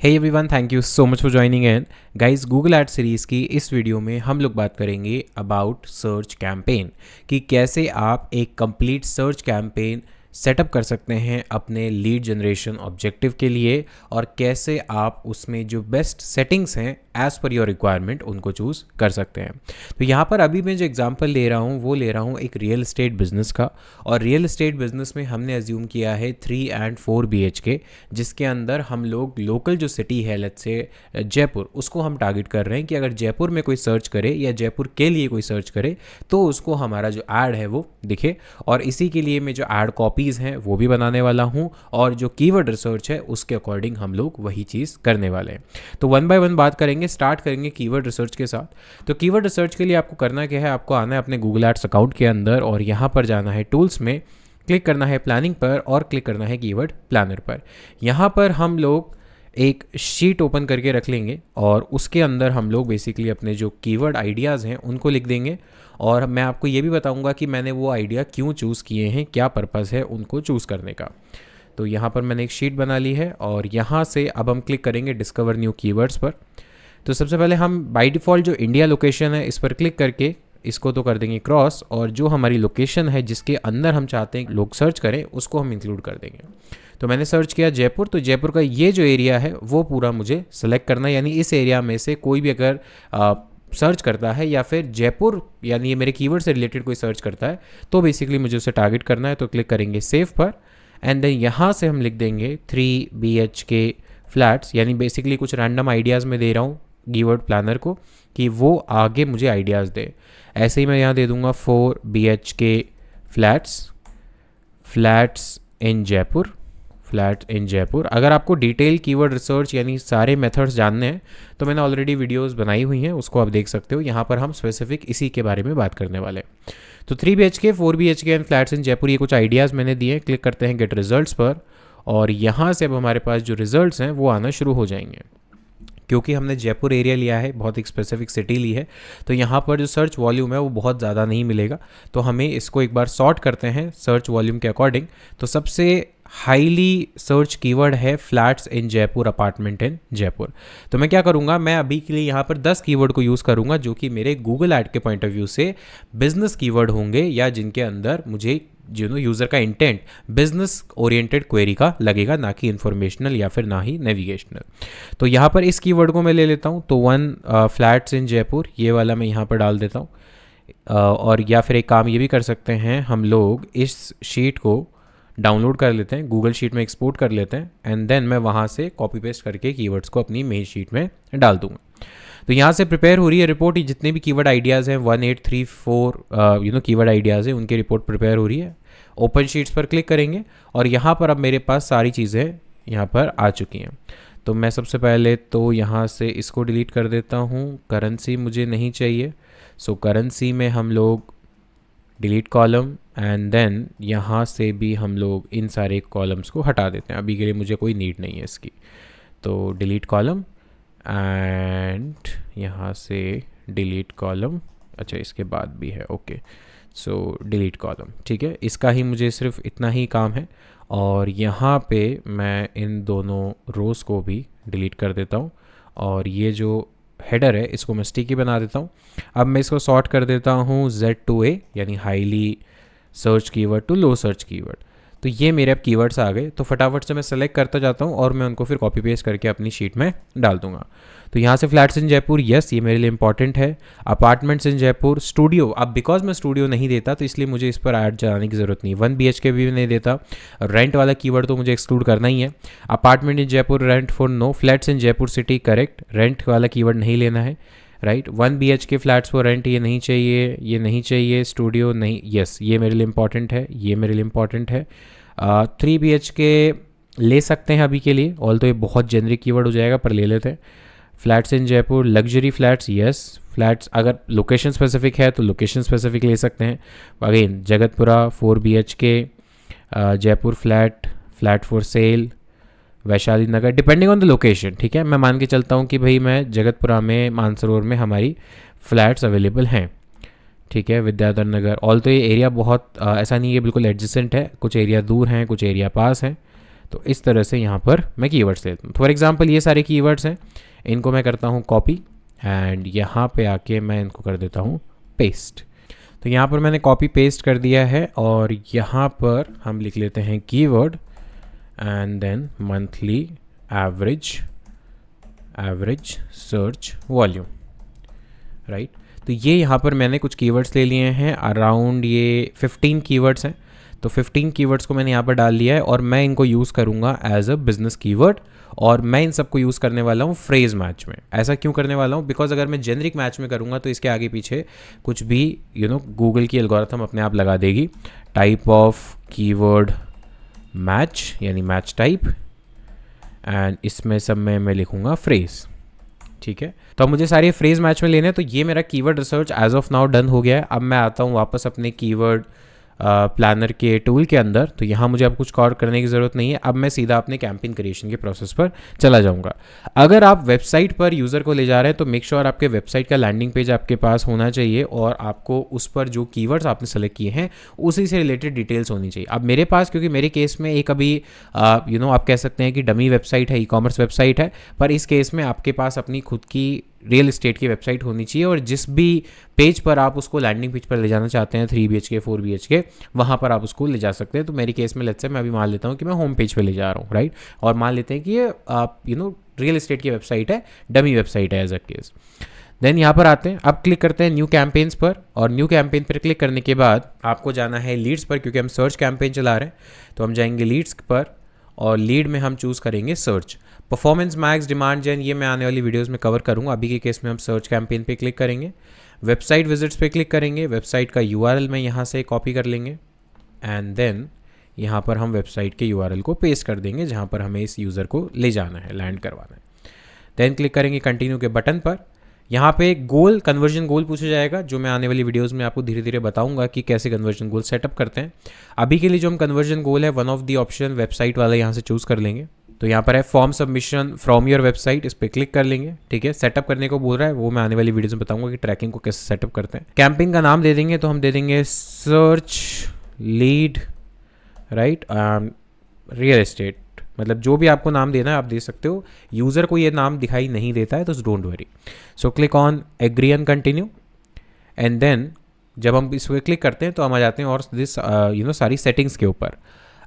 Hey everyone, thank you so much for joining in guys. Google ad series की इस video में हम लोग बात करेंगे अबाउट सर्च कैंपेन कि कैसे आप एक कंप्लीट सर्च कैंपेन सेटअप कर सकते हैं अपने लीड जनरेशन ऑब्जेक्टिव के लिए, और कैसे आप उसमें जो बेस्ट सेटिंग्स हैं एज़ पर योर रिक्वायरमेंट उनको चूज़ कर सकते हैं। तो यहाँ पर अभी मैं जो एग्जांपल ले रहा हूँ वो ले रहा हूँ एक रियल एस्टेट बिजनेस का, और रियल एस्टेट बिजनेस में हमने अज्यूम किया है 3 and 4 BHK, जिसके अंदर हम लोग लोकल जो सिटी है लेट्स से जयपुर, उसको हम टारगेट कर रहे हैं कि अगर जयपुर में कोई सर्च करे या जयपुर के लिए कोई सर्च करे तो उसको हमारा जो ऐड है वो दिखे। और इसी के लिए मैं जो ऐड कॉपीज़ हैं वो भी बनाने वाला हूँ, और जो कीवर्ड रिसर्च है उसके अकॉर्डिंग हम लोग वही चीज़ करने वाले हैं। तो वन बाय वन बात करेंगे, स्टार्ट करेंगे कीवर्ड रिसर्च के साथ। तो कीवर्ड रिसर्च के लिए आपको करना क्या है, आपको आना है अपने गूगल एड्स अकाउंट के अंदर, और यहाँ पर जाना है टूल्स में, क्लिक करना है प्लानिंग पर, और क्लिक करना है कीवर्ड प्लानर पर। यहाँ पर हम लोग एक शीट ओपन करके रख लेंगे, और उसके अंदर हम लोग बेसिकली अपने जो कीवर्ड आइडियाज़ हैं उनको लिख देंगे। और मैं आपको ये भी बताऊंगा कि मैंने वो आइडिया क्यों चूज़ किए हैं, क्या पर्पज़ है उनको चूज़ करने का। तो यहाँ पर मैंने एक शीट बना ली है, और यहाँ से अब हम क्लिक करेंगे डिस्कवर न्यू कीवर्ड्स पर। तो सबसे पहले हम बाय डिफ़ॉल्ट जो इंडिया लोकेशन है इस पर क्लिक करके इसको तो कर देंगे क्रॉस, और जो हमारी लोकेशन है जिसके अंदर हम चाहते हैं लोग सर्च करें उसको हम इंक्लूड कर देंगे। तो मैंने सर्च किया जयपुर, तो जयपुर का ये जो एरिया है वो पूरा मुझे सेलेक्ट करना है, यानी इस एरिया में से कोई भी अगर सर्च करता है या फिर जयपुर यानी ये मेरे कीवर्ड से रिलेटेड कोई सर्च करता है तो बेसिकली मुझे उसे टारगेट करना है। तो क्लिक करेंगे सेव पर, एंड देन यहाँ से हम लिख देंगे 3 BHK फ्लैट्स, यानी बेसिकली कुछ रैंडम आइडियाज़ में दे रहा हूँ कीवर्ड प्लानर को कि वो आगे मुझे आइडियाज़ दे। ऐसे ही मैं यहाँ दे दूँगा 4 BHK flats in Jaipur, flat in Jaipur. अगर आपको डिटेल कीवर्ड रिसर्च यानी सारे मेथड्स जानने हैं तो मैंने ऑलरेडी वीडियोस बनाई हुई हैं, उसको आप देख सकते हो। यहाँ पर हम स्पेसिफिक इसी के बारे में बात करने वाले हैं। तो 3 BHK 4 BHK and flats in Jaipur, ये कुछ आइडियाज़ मैंने दिए। क्लिक करते हैं गेट रिजल्ट्स पर, और यहाँ से अब हमारे पास जो रिजल्ट्स हैं वो आना शुरू हो जाएंगे। क्योंकि हमने जयपुर एरिया लिया है, बहुत एक स्पेसिफिक सिटी ली है, तो यहाँ पर जो सर्च वॉल्यूम है वो बहुत ज़्यादा नहीं मिलेगा। तो हमें इसको एक बार सॉर्ट करते हैं सर्च वॉल्यूम के अकॉर्डिंग। तो सबसे हाईली सर्च कीवर्ड है flats in Jaipur, apartment in Jaipur. तो मैं क्या करूँगा, मैं अभी के लिए यहाँ पर 10 कीवर्ड को यूज़ करूँगा जो कि मेरे गूगल ऐड के पॉइंट ऑफ व्यू से बिजनेस कीवर्ड होंगे, या जिनके अंदर मुझे यूज़र का इंटेंट बिजनेस ओरिएंटेड क्वेरी का लगेगा, ना कि इन्फॉर्मेशनल या फिर ना ही नेविगेशनल। तो यहाँ पर इस कीवर्ड को मैं ले लेता हूँ, तो 1 फ्लैट्स इन जयपुर ये वाला मैं यहाँ पर डाल देता हूँ। और या फिर एक काम ये भी कर सकते हैं, हम लोग इस शीट को डाउनलोड कर लेते हैं, गूगल शीट में एक्सपोर्ट कर लेते हैं, एंड देन मैं वहाँ से कॉपी पेस्ट करके कीवर्ड्स को अपनी मेन शीट में डाल दूँगा। तो यहाँ से प्रिपेयर हो रही है रिपोर्ट, जितने भी कीवर्ड आइडियाज़ हैं 1834 कीवर्ड आइडियाज़ हैं उनकी रिपोर्ट प्रिपेयर हो रही है। ओपन शीट्स पर क्लिक करेंगे, और यहाँ पर अब मेरे पास सारी चीज़ें यहाँ पर आ चुकी हैं। तो मैं सबसे पहले तो यहाँ से इसको डिलीट कर देता हूँ, करेंसी मुझे नहीं चाहिए। सो करेंसी में हम लोग डिलीट कॉलम, एंड देन यहाँ से भी हम लोग इन सारे कॉलम्स को हटा देते हैं, अभी के लिए मुझे कोई नीड नहीं है इसकी। तो डिलीट कॉलम, एंड यहाँ से डिलीट कॉलम, अच्छा इसके बाद भी है, ओके। सो डिलीट कॉलम, ठीक है, इसका ही मुझे सिर्फ इतना ही काम है। और यहाँ पे मैं इन दोनों रोज़ को भी डिलीट कर देता हूँ, और ये जो हेडर है इसको मैं स्टिकी बना देता हूँ। अब मैं इसको सॉर्ट कर देता हूँ Z to A, यानी highly search keyword to low search keyword. तो ये मेरे अब कीवर्ड्स आ गए, तो फटाफट से मैं सेलेक्ट करता जाता हूँ और मैं उनको फिर कॉपी पेस्ट करके अपनी शीट में डाल दूंगा। तो यहाँ से फ्लैट्स इन जयपुर, यस ये मेरे लिए इंपॉर्टेंट है। अपार्टमेंट्स इन जयपुर, स्टूडियो, अब बिकॉज मैं स्टूडियो नहीं देता तो इसलिए मुझे इस पर ऐड जाने की ज़रूरत नहीं। 1 BHK भी नहीं देता, रेंट वाला कीवर्ड तो मुझे एक्सक्लूड करना ही है। Apartment in Jaipur, rent for no, flats in Jaipur city, correct, rent वाला कीवर्ड नहीं लेना है, right. 1 BHK flats for rent, ये नहीं चाहिए, ये नहीं चाहिए, स्टूडियो नहीं, यस ये मेरे लिए इंपॉर्टेंट है, ये मेरे लिए इंपॉर्टेंट है। 3 BHK ले सकते हैं अभी के लिए, ऑल तो ये बहुत जेनरिक कीवर्ड हो जाएगा, पर ले लेते हैं। Flats in Jaipur, luxury flats, yes flats, अगर लोकेशन स्पेसिफिक है तो लोकेशन स्पेसिफिक ले सकते हैं। Again Jagatpura 4 BHK, Jaipur flat for sale, Vaishali Nagar, depending on the location, ठीक है। मैं मान के चलता हूँ कि भाई मैं जगतपुरा में, मानसरोवर में हमारी फ्लैट्स अवेलेबल हैं, ठीक है। विद्याधर नगर, ऑल तो ये एरिया बहुत ऐसा नहीं है बिल्कुल एडजेसेंट है, कुछ एरिया दूर हैं, कुछ एरिया पास हैं। तो इस तरह से यहाँ पर मैं कीवर्ड्स लेता हूँ। फॉर एग्जांपल ये सारे कीवर्ड्स हैं, इनको मैं करता हूँ कॉपी एंड यहाँ पे आके मैं इनको कर देता हूँ पेस्ट। तो यहाँ पर मैंने कॉपी पेस्ट कर दिया है और यहाँ पर हम लिख लेते हैं keyword and then monthly average search volume, right. तो ये यहाँ पर मैंने कुछ कीवर्ड्स ले लिए हैं, अराउंड ये 15 कीवर्ड्स हैं। तो 15 कीवर्ड्स को मैंने यहाँ पर डाल लिया है और मैं इनको यूज़ करूँगा एज अ बिजनेस कीवर्ड, और मैं इन सबको यूज़ करने वाला हूँ फ्रेज मैच में। ऐसा क्यों करने वाला हूँ? बिकॉज अगर मैं जेनरिक मैच में करूँगा तो इसके आगे पीछे कुछ भी गूगल की एल्गोरिथम अपने आप लगा देगी। टाइप ऑफ कीवर्ड मैच यानी मैच टाइप, एंड इसमें सब में मैं लिखूँगा फ्रेज, ठीक है। तो अब मुझे सारे फ्रेज मैच में लेने हैं। तो ये मेरा keyword research as of now done हो गया है। अब मैं आता हूँ वापस अपने कीवर्ड प्लानर के टूल के अंदर। तो यहाँ मुझे अब कुछ और करने की ज़रूरत नहीं है। अब मैं सीधा अपने कैंपेन क्रिएशन के प्रोसेस पर चला जाऊँगा। अगर आप वेबसाइट पर यूज़र को ले जा रहे हैं तो मेक श्योर आपके वेबसाइट का लैंडिंग पेज आपके पास होना चाहिए और आपको उस पर जो कीवर्ड्स आपने सेलेक्ट किए हैं उसी से रिलेटेड डिटेल्स होनी चाहिए। अब मेरे पास, क्योंकि मेरे केस में एक अभी आप कह सकते हैं कि डमी वेबसाइट है, ई कॉमर्स वेबसाइट है, पर इस केस में आपके पास अपनी खुद की रियल एस्टेट की वेबसाइट होनी चाहिए और जिस भी पेज पर आप उसको लैंडिंग पेज पर ले जाना चाहते हैं 3 BHK 4 BHK, वहाँ पर आप उसको ले जा सकते हैं। तो मेरी केस में लेट्स से मैं अभी मान लेता हूँ कि मैं होम पेज पे ले जा रहा हूँ, राइट। और मान लेते हैं कि ये आप रियल एस्टेट की वेबसाइट है, डमी वेबसाइट है एज अ केस। देन यहाँ पर आते हैं, अब क्लिक करते हैं न्यू कैंपेन्स पर, और न्यू कैंपेन पर क्लिक करने के बाद आपको जाना है लीड्स पर, क्योंकि हम सर्च कैंपेन चला रहे हैं। तो हम जाएंगे लीड्स पर और लीड में हम चूज़ करेंगे सर्च। परफॉर्मेंस मैक्स, डिमांड जेन, ये मैं आने वाली वीडियोस में कवर करूँगा। अभी के केस में हम सर्च कैंपेन पे क्लिक करेंगे, वेबसाइट विजिट्स पे क्लिक करेंगे, वेबसाइट का URL में यहाँ से कॉपी कर लेंगे एंड देन यहाँ पर हम वेबसाइट के URL को पेस्ट कर देंगे जहाँ पर हमें इस यूज़र को ले जाना है, लैंड करवाना है। देन क्लिक करेंगे कंटिन्यू के बटन पर। यहाँ पे गोल, कन्वर्जन गोल पूछा जाएगा, जो मैं आने वाली वीडियोस में आपको धीरे धीरे बताऊंगा कि कैसे कन्वर्जन गोल सेटअप करते हैं। अभी के लिए जो हम कन्वर्जन गोल है, one of the option website वाला यहाँ से चूज़ कर लेंगे। तो यहाँ पर है form submission from your website, इस पर क्लिक कर लेंगे, ठीक है। सेटअप करने को बोल रहा है, वो मैं आने वाली वीडियोस में बताऊंगा कि ट्रैकिंग को कैसे सेटअप करते हैं। कैंपेन का नाम दे देंगे, तो हम दे देंगे search lead, right, real estate, मतलब जो भी आपको नाम देना है आप दे सकते हो। यूज़र को ये नाम दिखाई नहीं देता है तो don't worry. So click on agree and continue and then जब हम इस पर क्लिक करते हैं तो हम आ जाते हैं और दिस सारी सेटिंग्स के ऊपर।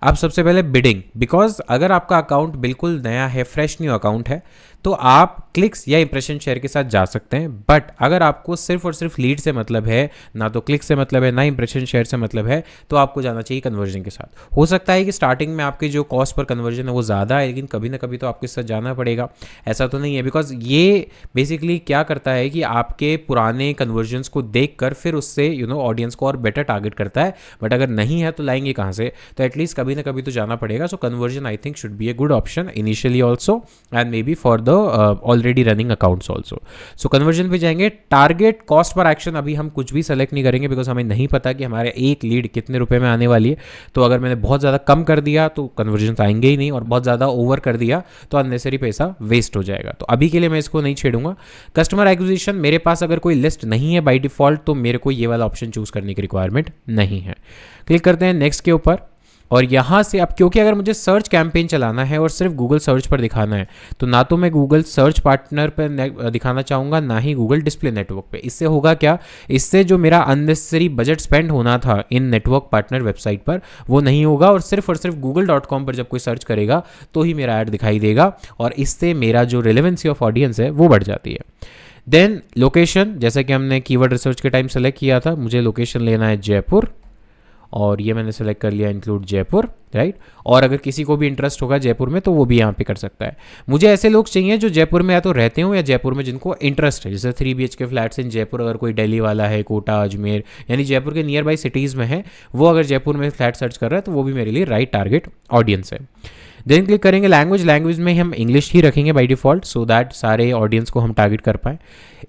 अब सबसे पहले बिडिंग, बिकॉज अगर आपका अकाउंट बिल्कुल नया है, फ्रेश न्यू अकाउंट है, तो आप क्लिक्स या इंप्रेशन शेयर के साथ जा सकते हैं। बट अगर आपको सिर्फ और सिर्फ लीड से मतलब है, ना तो क्लिक से मतलब है, ना इंप्रेशन शेयर से मतलब है, तो आपको जाना चाहिए कन्वर्जन के साथ। हो सकता है कि स्टार्टिंग में आपके जो कॉस्ट पर कन्वर्जन है वो ज़्यादा है, लेकिन कभी ना कभी तो आपके साथ जाना पड़ेगा, ऐसा तो नहीं है। बिकॉज ये बेसिकली क्या करता है कि आपके पुराने कन्वर्जन्स को देख कर फिर उससे ऑडियंस को और बेटर टारगेट करता है। बट अगर नहीं है तो लाएंगे कहाँ से? तो एटलीस्ट कभी ना कभी तो जाना पड़ेगा। So conversion I think should be a good option initially also and maybe for the already running accounts also. So conversion पे जाएंगे। टारगेट कॉस्ट पर एक्शन अभी हम कुछ भी सेलेक्ट नहीं करेंगे, बिकॉज हमें नहीं पता कि हमारे एक लीड कितने रुपए में आने वाली है। तो अगर मैंने बहुत ज़्यादा कम कर दिया तो कन्वर्जन आएंगे ही नहीं, और बहुत ज़्यादा ओवर कर दिया तो अननेसेसरी पैसा वेस्ट हो जाएगा। तो अभी के लिए मैं इसको नहीं छेड़ूंगा। कस्टमर एक्विजिशन, मेरे पास अगर कोई लिस्ट नहीं है बाई डिफॉल्ट तो मेरे को ये वाला ऑप्शन चूज करने की रिक्वायरमेंट नहीं है। क्लिक करते हैं नेक्स्ट के ऊपर, और यहाँ से अब क्योंकि अगर मुझे सर्च कैंपेन चलाना है और सिर्फ गूगल सर्च पर दिखाना है, तो ना तो मैं गूगल सर्च पार्टनर पर दिखाना चाहूँगा, ना ही गूगल डिस्प्ले नेटवर्क पे। इससे होगा क्या? इससे जो मेरा अननेसेसरी बजट स्पेंड होना था इन नेटवर्क पार्टनर वेबसाइट पर वो नहीं होगा, और सिर्फ google.com पर जब कोई सर्च करेगा तो ही मेरा ऐड दिखाई देगा, और इससे मेरा जो रिलेवेंसी ऑफ ऑडियंस है वो बढ़ जाती है। देन लोकेशन, जैसा कि हमने कीवर्ड रिसर्च के टाइम सेलेक्ट किया था, मुझे लोकेशन लेना है जयपुर, और ये मैंने सेलेक्ट कर लिया इंक्लूड जयपुर, राइट। और अगर किसी को भी इंटरेस्ट होगा जयपुर में तो वो भी यहाँ पे कर सकता है। मुझे ऐसे लोग चाहिए जो जयपुर में या तो रहते हो या जयपुर में जिनको इंटरेस्ट है, जैसे 3 BHK फ्लैट्स इन जयपुर, अगर कोई दिल्ली वाला है, कोटा, अजमेर, यानी जयपुर के नियर बाई सिटीज़ में है, वो अगर जयपुर में फ्लैट सर्च कर रहा है तो वो भी मेरे लिए राइट टारगेट ऑडियंस है। देन क्लिक करेंगे लैंग्वेज में हम इंग्लिश ही रखेंगे बाय डिफॉल्ट, सो दैट सारे ऑडियंस को हम टारगेट कर पाएँ।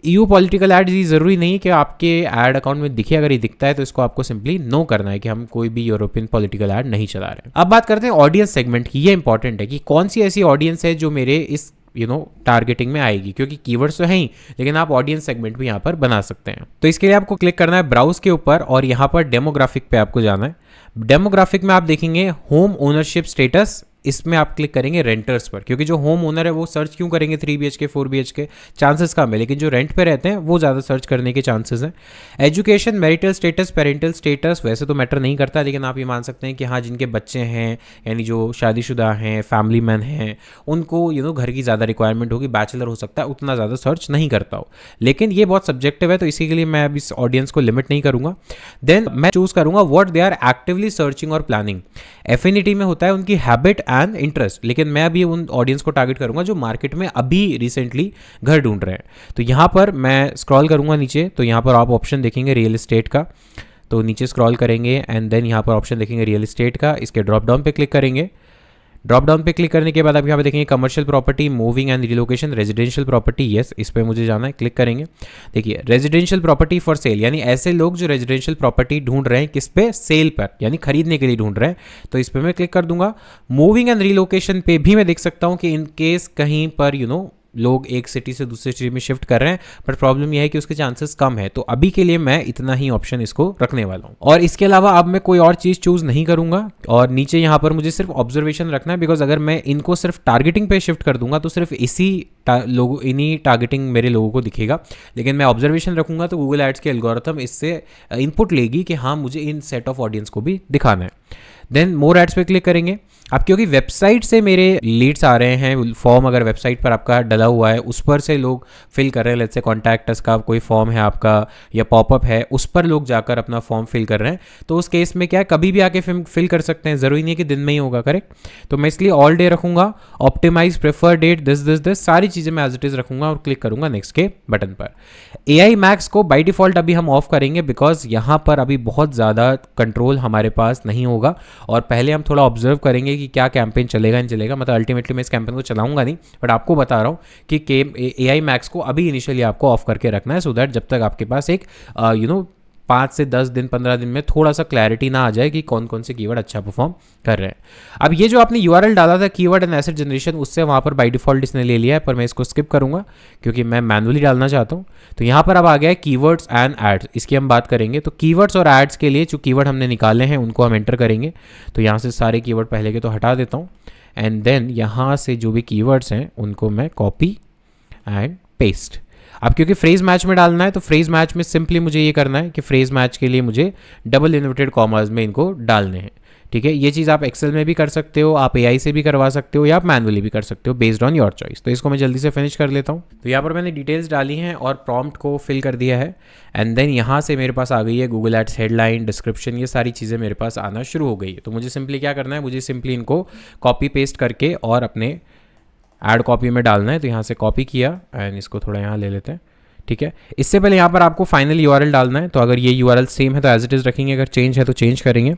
EU पॉलिटिकल एड्स, ये ज़रूरी नहीं है कि आपके ऐड अकाउंट में दिखे, अगर ये दिखता है तो इसको आपको सिंपली नो करना है कि हम कोई भी यूरोपियन पॉलिटिकल ऐड नहीं चला रहे हैं। अब बात करते हैं ऑडियंस सेगमेंट की। ये इंपॉर्टेंट है कि कौन सी ऐसी ऑडियंस है जो मेरे इस टारगेटिंग में आएगी, क्योंकि कीवर्ड्स तो हैं ही, लेकिन आप ऑडियंस सेगमेंट भी यहाँ पर बना सकते हैं। तो इसके लिए आपको क्लिक करना है ब्राउज के ऊपर, और यहाँ पर डेमोग्राफिक पे आपको जाना है। डेमोग्राफिक में आप देखेंगे होम ओनरशिप स्टेटस इसमें आप क्लिक करेंगे रेंटर्स पर, क्योंकि जो होम ओनर है वो सर्च क्यों करेंगे 3 BHK 4 BHK, चांसेस कम है, लेकिन जो रेंट पे रहते हैं वो ज़्यादा सर्च करने के चांसेस हैं। Education, marital status, parental status वैसे तो मैटर नहीं करता, लेकिन आप ये मान सकते हैं कि हाँ जिनके बच्चे हैं यानी जो शादीशुदा हैं, फैमिली मैन हैं, उनको घर की ज़्यादा रिक्वायरमेंट होगी, बैचलर हो सकता है, उतना ज़्यादा सर्च नहीं करता हो। लेकिन ये बहुत सब्जेक्टिव है, तो इसी के लिए मैं अब इस ऑडियंस को लिमिट नहीं करूँगा। देन मैं चूज़ करूँगा what they are actively searching और प्लानिंग। एफिनिटी में होता है उनकी हैबिट एंड इंटरेस्ट, लेकिन मैं अभी उन ऑडियंस को टारगेट करूंगा जो मार्केट में अभी रिसेंटली घर ढूंढ रहे हैं। तो यहाँ पर मैं स्क्रॉल करूंगा नीचे, तो यहाँ पर आप ऑप्शन देखेंगे रियल एस्टेट का, तो नीचे स्क्रॉल करेंगे एंड देन यहाँ पर ऑप्शन देखेंगे रियल एस्टेट का, इसके ड्रॉप डाउन पे क्लिक करेंगे। ड्रॉप डाउन पे क्लिक करने के बाद आप यहाँ पे देखेंगे commercial property, moving and relocation, residential property, yes इस पे मुझे जाना है, क्लिक करेंगे। देखिए रेजिडेंशियल प्रॉपर्टी फॉर सेल, यानी ऐसे लोग जो रेजिडेंशियल प्रॉपर्टी ढूंढ रहे हैं किस पे, सेल पर, यानी खरीदने के लिए ढूंढ रहे हैं, तो इस पे मैं क्लिक कर दूंगा। मूविंग एंड रिलोकेशन पे भी मैं देख सकता हूँ कि इन केस कहीं पर लोग एक सिटी से दूसरी सिटी में शिफ्ट कर रहे हैं, बट प्रॉब्लम यह है कि उसके चांसेस कम है, तो अभी के लिए मैं इतना ही ऑप्शन इसको रखने वाला हूँ। और इसके अलावा अब मैं कोई और चीज़ चूज़ नहीं करूँगा, और नीचे यहाँ पर मुझे सिर्फ ऑब्जर्वेशन रखना है, बिकॉज अगर मैं इनको सिर्फ टारगेटिंग पे शिफ्ट कर दूंगा तो सिर्फ इन्हीं टारगेटिंग मेरे लोगों को दिखेगा, लेकिन मैं ऑब्जर्वेशन रखूँगा तो गूगल एड्स के एल्गोरिथम इससे इनपुट लेगी कि हाँ मुझे इन सेट ऑफ ऑडियंस को भी दिखाना है। देन मोर एड्स पे क्लिक करेंगे। अब क्योंकि वेबसाइट से मेरे लीड्स आ रहे हैं, फॉर्म अगर वेबसाइट पर आपका डला हुआ है उस पर से लोग फिल कर रहे हैं, लेट्स से कॉन्टैक्ट अस का कोई फॉर्म है आपका या पॉपअप है, उस पर लोग जाकर अपना फॉर्म फिल कर रहे हैं, तो उस केस में क्या है कभी भी आके फिल कर सकते हैं, ज़रूरी नहीं कि दिन में ही होगा, करेक्ट। तो मैं इसलिए ऑल डे रखूंगा, ऑप्टिमाइज प्रेफर डेट, दिस सारी चीज़ें मैं एज इट इज़ रखूंगा और क्लिक करूंगा नेक्स्ट के बटन पर। AI मैक्स को बाई डिफ़ॉल्ट अभी हम ऑफ करेंगे, बिकॉज यहाँ पर अभी बहुत ज़्यादा कंट्रोल हमारे पास नहीं होगा, और पहले हम थोड़ा ऑब्जर्व करेंगे कि क्या कैंपेन चलेगा नहीं चलेगा। मतलब अल्टीमेटली मैं इस कैंपेन को चलाऊंगा नहीं, बट आपको बता रहा हूँ कि AI मैक्स को अभी इनिशियली आपको ऑफ करके रखना है, सो दैट जब तक आपके पास एक 5 से 10 दिन 15 दिन में थोड़ा सा क्लैरिटी ना आ जाए कि कौन कौन से कीवर्ड अच्छा परफॉर्म कर रहे हैं। अब ये जो आपने URL डाला था कीवर्ड एंड एसेट जनरेशन, उससे वहाँ पर बाय डिफॉल्ट इसने ले लिया है, पर मैं इसको स्किप करूँगा क्योंकि मैं मैनुअली डालना चाहता हूँ। तो यहाँ पर अब आ गया है कीवर्ड्स एंड एड्स, इसकी हम बात करेंगे। तो कीवर्ड्स और एड्स के लिए जो कीवर्ड हमने निकाले हैं उनको हम एंटर करेंगे। तो यहाँ से सारे कीवर्ड पहले के तो हटा देता हूँ, एंड देन यहाँ से जो भी कीवर्ड्स हैं उनको मैं कॉपी एंड पेस्ट। अब क्योंकि फ्रेज मैच में डालना है, तो फ्रेज मैच में सिंपली मुझे ये करना है कि फ्रेज मैच के लिए मुझे डबल इन्वर्टेड कॉमास में इनको डालने हैं, ठीक है। ये चीज़ आप एक्सेल में भी कर सकते हो, आप AI से भी करवा सकते हो, या आप मैनुअली भी कर सकते हो, बेस्ड ऑन योर चॉइस। तो इसको मैं जल्दी से फिनिश कर लेता हूँ। तो यहाँ पर मैंने डिटेल्स डाली हैं और प्रॉम्प्ट को फिल कर दिया है, एंड देन यहाँ से मेरे पास आ गई है गूगल एड्स हेडलाइन, डिस्क्रिप्शन, ये सारी चीज़ें मेरे पास आना शुरू हो गई है। तो मुझे सिंपली क्या करना है, मुझे सिंपली इनको कॉपी पेस्ट करके और अपने ऐड कॉपी में डालना है। तो यहाँ से कॉपी किया एंड इसको थोड़ा यहाँ ले लेते हैं, ठीक है। इससे पहले यहाँ पर आपको फाइनल URL डालना है। तो अगर ये URL सेम है तो एज इट इज़ रखेंगे, अगर चेंज है तो चेंज करेंगे।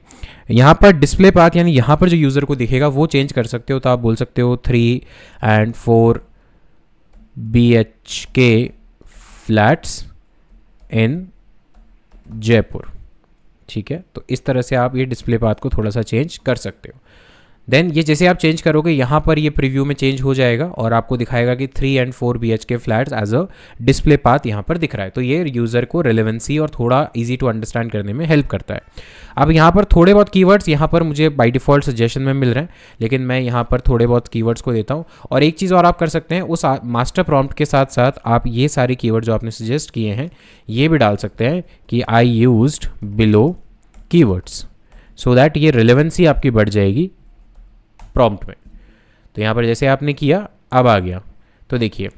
यहाँ पर डिस्प्ले पाथ यानी यहाँ पर जो यूज़र को दिखेगा वो चेंज कर सकते हो। तो आप बोल सकते हो 3 and 4 BHK flats in Jaipur, ठीक है। तो इस तरह से आप ये डिस्प्ले पाथ को थोड़ा सा चेंज कर सकते हो। देन ये जैसे आप चेंज करोगे यहाँ पर ये प्रीव्यू में चेंज हो जाएगा और आपको दिखाएगा कि 3 and 4 BHK flats as a display path यहाँ पर दिख रहा है। तो ये यूज़र को रेलेवेंसी और थोड़ा इजी टू अंडरस्टैंड करने में हेल्प करता है। अब यहाँ पर थोड़े बहुत कीवर्ड्स यहाँ पर मुझे बाय डिफ़ॉल्ट सजेशन में मिल रहे हैं, लेकिन मैं यहाँ पर थोड़े बहुत कीवर्ड्स को देता हूँ। और एक चीज़ और आप कर सकते हैं, उस मास्टर प्रॉम्प्ट के साथ साथ आप ये सारे कीवर्ड जो आपने सजेस्ट किए हैं ये भी डाल सकते हैं कि I used below keywords, so that ये रिलेवेंसी आपकी बढ़ जाएगी प्रॉम्प्ट में। तो यहाँ पर जैसे आपने किया अब आ गया, तो देखिए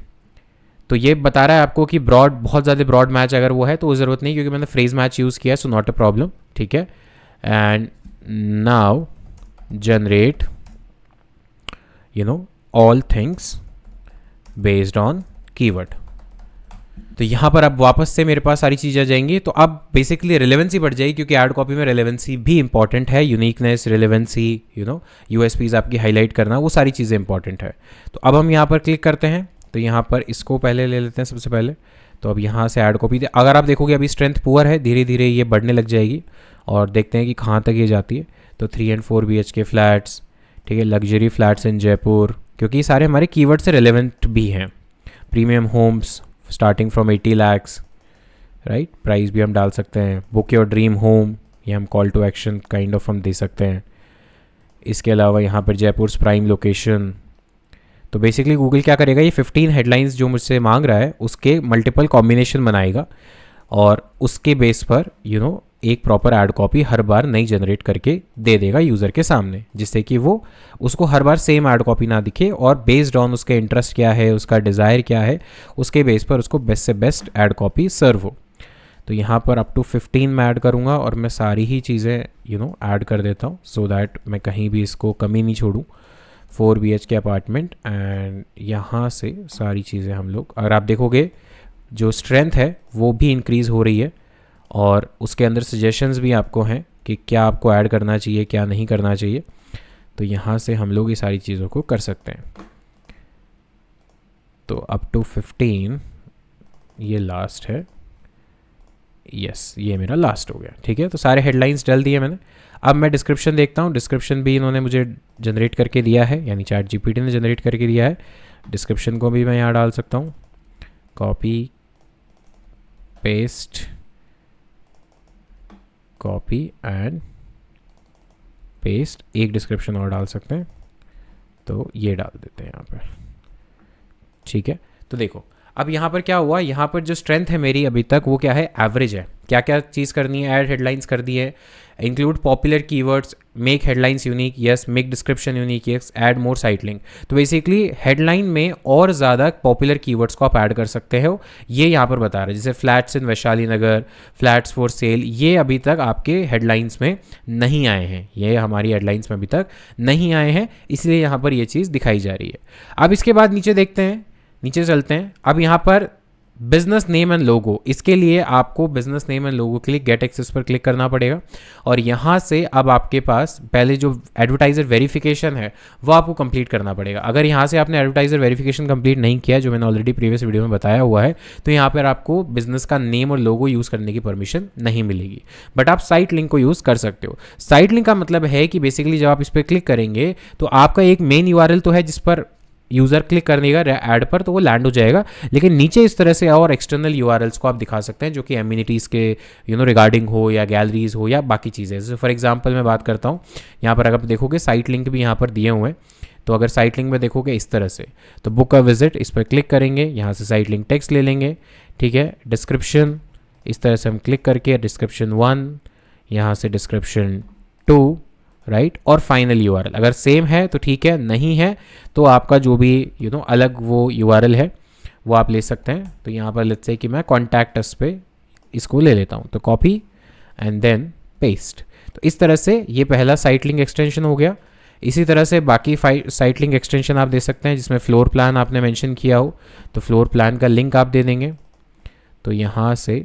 तो ये बता रहा है आपको कि ब्रॉड, बहुत ज़्यादा ब्रॉड मैच अगर वो है तो ज़रूरत नहीं, क्योंकि मैंने फ्रेज मैच यूज़ किया, सो नॉट अ प्रॉब्लम, ठीक है। And now generate all things based on keyword. तो यहाँ पर अब वापस से मेरे पास सारी चीज़ें आ जाएंगी। तो अब बेसिकली रिलेवेंसी बढ़ जाएगी, क्योंकि ऐड कॉपी में रिलेवेंसी भी इंपॉर्टेंट है, यूनिकनेस, रिलेवेंसी, USPs आपकी हाईलाइट करना, वो सारी चीज़ें इंपॉर्टेंट है। तो अब हम यहाँ पर क्लिक करते हैं। तो यहाँ पर इसको पहले ले लेते हैं सबसे पहले। तो अब यहाँ से ऐड कॉपी, अगर आप देखोगे अभी स्ट्रेंथ पुअर है, धीरे धीरे ये बढ़ने लग जाएगी और देखते हैं कि कहाँ तक ये जाती है। तो 3 and 4 BHK फ्लैट्स, ठीक है, लग्जरी फ्लैट्स इन जयपुर, क्योंकि ये सारे हमारे कीवर्ड से रिलेवेंट भी हैं। Premium homes starting from 80 lakhs, right, price भी हम डाल सकते हैं। बुक योर ड्रीम होम, ये हम call to action kind of हम दे सकते हैं। इसके अलावा यहाँ पर जयपुर प्राइम लोकेशन। तो बेसिकली गूगल क्या करेगा, ये 15 हेडलाइंस जो मुझसे मांग रहा है उसके मल्टीपल कॉम्बिनेशन बनाएगा और उसके बेस पर एक प्रॉपर ऐड कॉपी हर बार नई जनरेट करके दे देगा यूज़र के सामने, जिससे कि वो उसको हर बार सेम ऐड कॉपी ना दिखे और बेस्ड ऑन उसके इंटरेस्ट क्या है, उसका डिज़ायर क्या है, उसके बेस पर उसको बेस्ट से बेस्ट ऐड कॉपी सर्व हो। तो यहाँ पर अप टू 15 मैं ऐड करूँगा और मैं सारी ही चीज़ें ऐड कर देता हूँ सो दैट मैं कहीं भी इसको कमी नहीं छोड़ूँ। 4 BHK अपार्टमेंट एंड यहाँ से सारी चीज़ें हम लोग, अगर आप देखोगे जो स्ट्रेंथ है वो भी इंक्रीज़ हो रही है और उसके अंदर सजेशंस भी आपको हैं कि क्या आपको ऐड करना चाहिए क्या नहीं करना चाहिए। तो यहाँ से हम लोग ये सारी चीज़ों को कर सकते हैं। तो अप टू 15 ये लास्ट है, यस ये मेरा लास्ट हो गया। ठीक है, तो सारे हेडलाइंस डाल दिए मैंने। अब मैं डिस्क्रिप्शन देखता हूँ, डिस्क्रिप्शन भी इन्होंने मुझे जनरेट करके दिया है, यानी ChatGPT ने जनरेट करके दिया है। डिस्क्रिप्शन को भी मैं यहाँ डाल सकता हूँ, copy paste, copy and paste, एक डिस्क्रिप्शन और डाल सकते हैं, तो ये डाल देते हैं यहाँ पर। ठीक है, तो देखो अब यहाँ पर क्या हुआ, यहाँ पर जो स्ट्रेंथ है मेरी अभी तक वो क्या है, एवरेज है। क्या क्या चीज़ करनी है, ऐड हेडलाइंस कर दी है, include popular keywords, make headlines unique, yes, make description unique, yes, add more site link. तो बेसिकली हेडलाइन में और ज़्यादा पॉपुलर कीवर्ड्स को आप ऐड कर सकते हो, ये यहाँ पर बता रहा है। जैसे flats in Vaishali Nagar, flats for sale, ये अभी तक आपके हेडलाइंस में नहीं आए हैं, ये हमारी हेडलाइंस में अभी तक नहीं आए हैं, इसलिए यहाँ पर ये चीज़ दिखाई जा रही है। अब इसके बाद नीचे देखते हैं, नीचे चलते हैं। अब यहाँ पर बिजनेस नेम एंड लोगो, इसके लिए आपको बिजनेस नेम एंड लोगो के लिए गेट एक्सेस पर क्लिक करना पड़ेगा और यहाँ से अब आपके पास पहले जो एडवर्टाइजर वेरिफिकेशन है वो आपको कंप्लीट करना पड़ेगा। अगर यहाँ से आपने एडवर्टाइजर वेरिफिकेशन कंप्लीट नहीं किया, जो मैंने ऑलरेडी प्रीवियस वीडियो में बताया हुआ है, तो यहाँ पर आपको बिजनेस का नेम और लोगो यूज़ करने की परमिशन नहीं मिलेगी, बट आप साइट लिंक को यूज़ कर सकते हो। साइट लिंक का मतलब है कि बेसिकली जब आप इस पर क्लिक करेंगे तो आपका एक मेन यूआरएल तो है जिस पर यूज़र क्लिक करने का ऐड पर, तो वो लैंड हो जाएगा, लेकिन नीचे इस तरह से और एक्सटर्नल यूआरएल्स को आप दिखा सकते हैं जो कि एमिनिटीज़ के रिगार्डिंग हो या गैलरीज हो या बाकी चीज़ें। जैसे फॉर एग्जांपल मैं बात करता हूँ, यहाँ पर अगर आप देखोगे साइट लिंक भी यहाँ पर दिए हुए हैं। तो अगर साइट लिंक में देखोगे इस तरह से, तो बुक अ विजिट, इस पर क्लिक करेंगे, यहाँ से साइट लिंक टेक्स्ट ले लेंगे। ठीक है, डिस्क्रिप्शन, इस तरह से हम क्लिक करके डिस्क्रिप्शन 1, यहाँ से डिस्क्रिप्शन 2, राइट, और फाइनल यूआरएल। अगर सेम है तो ठीक है, नहीं है तो आपका जो भी अलग वो यूआरएल है वो आप ले सकते हैं। तो यहाँ पर लेट्स से कि मैं कॉन्टैक्ट अस पे इसको ले लेता हूँ, तो कॉपी एंड देन पेस्ट। तो इस तरह से ये पहला साइट लिंक एक्सटेंशन हो गया। इसी तरह से बाकी साइट लिंक एक्सटेंशन आप दे सकते हैं, जिसमें फ्लोर प्लान आपने मेंशन किया हो तो फ्लोर प्लान का लिंक आप दे देंगे। तो यहाँ से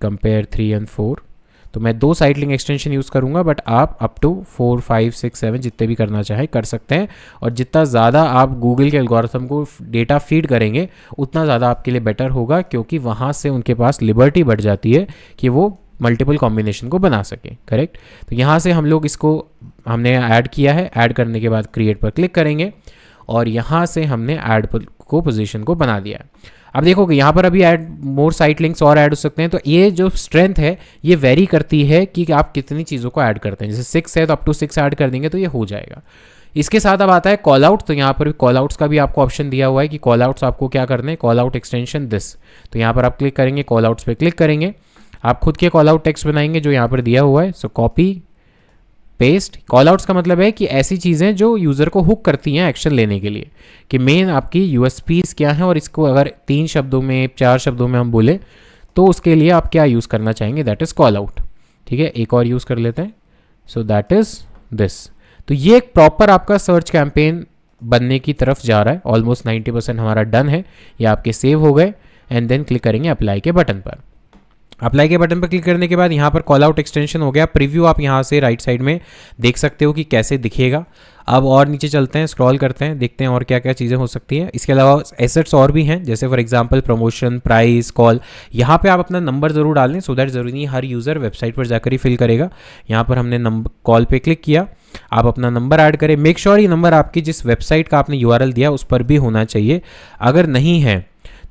कंपेयर 3 और 4, तो मैं 2 साइट लिंक एक्सटेंशन यूज़ करूँगा, बट आप अप टू 4, 5, 6, 7 जितने भी करना चाहे कर सकते हैं। और जितना ज़्यादा आप गूगल के एल्गोरिथम को डेटा फीड करेंगे उतना ज़्यादा आपके लिए बेटर होगा, क्योंकि वहाँ से उनके पास लिबर्टी बढ़ जाती है कि वो मल्टीपल कॉम्बिनेशन को बना सके। करेक्ट, तो यहाँ से हम लोग इसको हमने ऐड किया है, ऐड करने के बाद क्रिएट पर क्लिक करेंगे और यहाँ से हमने ऐड को पोजीशन को बना दिया है। अब देखोगे यहाँ पर अभी ऐड मोर साइट लिंक्स और ऐड हो सकते हैं। तो ये जो स्ट्रेंथ है ये वेरी करती है कि आप कितनी चीज़ों को ऐड करते हैं। जैसे 6 है तो अप टू 6 ऐड कर देंगे तो ये हो जाएगा। इसके साथ अब आता है कॉल आउट। तो यहाँ पर भी कॉल आउट्स का भी आपको ऑप्शन दिया हुआ है कि कॉल आउट्स आपको क्या करने हैं, कॉल आउट एक्सटेंशन दिस। तो यहाँ पर आप क्लिक करेंगे, कॉल आउट्स पे क्लिक करेंगे, आप खुद के कॉल आउट टेक्स्ट बनाएंगे जो यहाँ पर दिया हुआ है। सो कॉपी पेस्ट। कॉल आउट्स का मतलब है कि ऐसी चीज़ें जो यूज़र को हुक करती हैं एक्शन लेने के लिए, कि मेन आपकी यूएसपीज क्या हैं, और इसको अगर 3 शब्दों में 4 शब्दों में हम बोले तो उसके लिए आप क्या यूज़ करना चाहेंगे, दैट इज़ कॉल आउट। ठीक है, एक और यूज़ कर लेते हैं, सो दैट इज़ दिस। तो ये एक प्रॉपर आपका सर्च कैंपेन बनने की तरफ जा रहा है। ऑलमोस्ट 90% हमारा डन है, ये आपके सेव हो गए। एंड देन क्लिक करेंगे अप्लाई के बटन पर। अप्लाई के बटन पर क्लिक करने के बाद यहाँ पर कॉल आउट एक्सटेंशन हो गया। प्रीव्यू आप यहाँ से राइट साइड में देख सकते हो कि कैसे दिखेगा। अब और नीचे चलते हैं, स्क्रॉल करते हैं, देखते हैं और क्या क्या चीज़ें हो सकती हैं। इसके अलावा एसेट्स और भी हैं, जैसे for example promotion, price, call. यहाँ पे आप अपना नंबर ज़रूर डाल दें, सो दैट ज़रूरी नहीं हर यूज़र वेबसाइट पर जाकर ही फिल करेगा। यहाँ पर हमने नंबर कॉल पे क्लिक किया, आप अपना नंबर ऐड करें। मेक श्योर ये नंबर आपकी जिस वेबसाइट का आपने यूआरएल दिया उस पर भी होना चाहिए। अगर नहीं है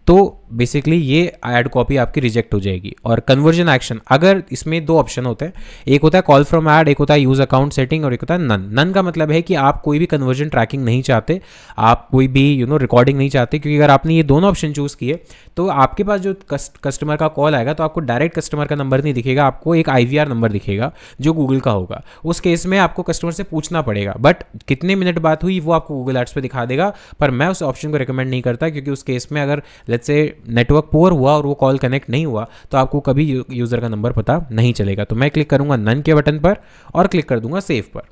तो बेसिकली ये ऐड कॉपी आपकी रिजेक्ट हो जाएगी। और कन्वर्जन एक्शन, अगर इसमें दो ऑप्शन होते हैं, एक होता है कॉल फ्रॉम ऐड, एक होता है यूज अकाउंट सेटिंग, और एक होता है नन। नन का मतलब है कि आप कोई भी कन्वर्जन ट्रैकिंग नहीं चाहते, आप कोई भी रिकॉर्डिंग नहीं चाहते, क्योंकि अगर आपने ये दोनों ऑप्शन चूज किए तो आपके पास जो कस्टमर का कॉल आएगा तो आपको डायरेक्ट कस्टमर का नंबर नहीं दिखेगा, आपको एक IVR नंबर दिखेगा जो गूगल का होगा। उस केस में आपको कस्टमर से पूछना पड़ेगा, बट कितने मिनट बात हुई वो आपको गूगल एड्स पे दिखा देगा। पर मैं उस ऑप्शन को रिकमेंड नहीं करता, क्योंकि उस केस में अगर लेट्स से नेटवर्क पुअर हुआ और वो कॉल कनेक्ट नहीं हुआ तो आपको कभी यूज़र का नंबर पता नहीं चलेगा। तो मैं क्लिक करूंगा नन के बटन पर और क्लिक कर दूंगा सेव पर।